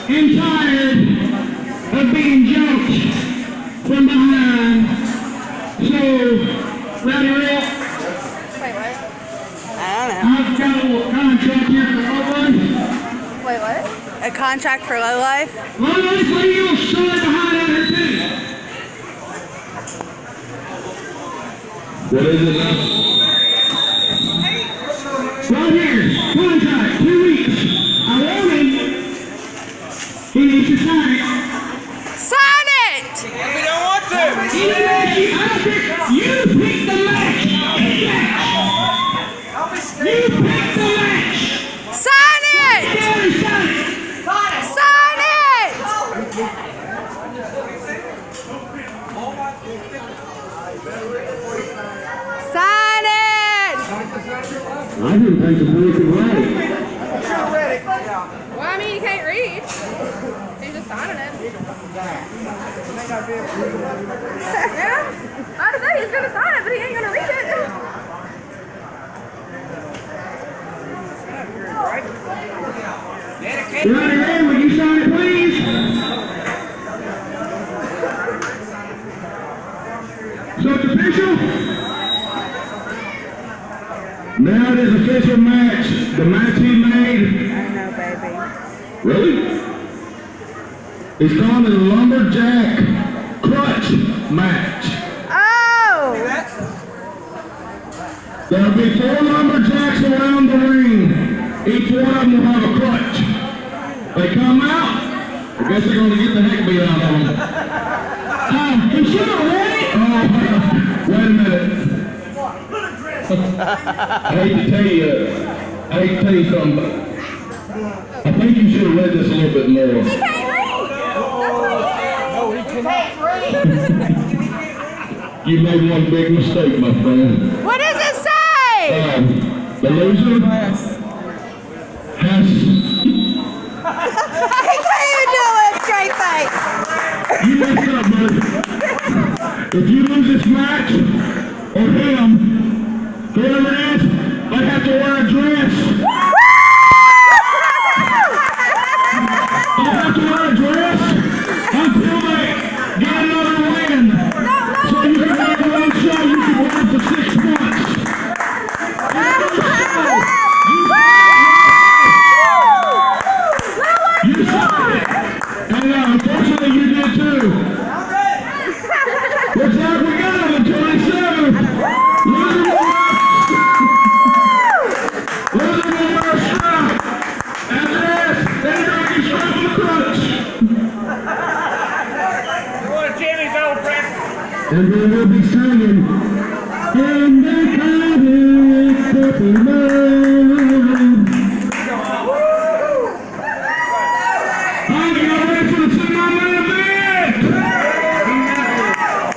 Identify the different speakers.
Speaker 1: and tired of being jumped from behind. So, Rowdy Rick,
Speaker 2: Wait, what? I don't know.
Speaker 1: I've got a contract here for Lowlife.
Speaker 2: Wait, what? A contract for Lowlife?
Speaker 1: Lowlife, what are you showing behind at her too?
Speaker 3: What is it now?
Speaker 1: Right here, contract, 2 weeks. I want him. He needs to sign it.
Speaker 2: Sign it!
Speaker 4: We don't want to.
Speaker 1: You pick the match. You pick the match.
Speaker 2: Sign it!
Speaker 1: Sign it.
Speaker 2: Sign it! Sign it!
Speaker 3: I didn't think the boy could write.
Speaker 2: Well, I mean, you can't read. He's just signing it. Yeah? I said he's going to sign it, but he ain't going to read it.
Speaker 1: Right here, will you sign it, please? So it's official? Now it is official match. The match he made.
Speaker 2: I know, baby.
Speaker 3: Really? It's called the Lumberjack Crutch Match.
Speaker 2: Oh!
Speaker 3: There'll be 4 lumberjacks around the ring. Each one of them will have a crutch. They come out. I guess they're going to get the heck beat out of them.
Speaker 1: You sure, ready?
Speaker 3: Oh, wait a minute. I hate to tell you something, but I think you should have read this a little bit more.
Speaker 2: He can't read!
Speaker 4: No, he cannot.
Speaker 3: You made one big mistake, my friend.
Speaker 2: What does it say?
Speaker 3: The loser has...
Speaker 2: I tell you to do it, straight face.
Speaker 3: You messed up, buddy. If you lose this match, or him, whoever it is, they have to wear a dress. They have to wear a dress until they get another win. So you can make one show, you can wear it for 6 months. You saw it. And unfortunately you did too. Looks like we got him in 27. Loser will wear a strap. After this, then you're going to get straight on the crutch.
Speaker 4: You want Jimmy's old friend?
Speaker 3: And then we'll be singing. In the country, happy love. I'm going to ready for the semi-main event.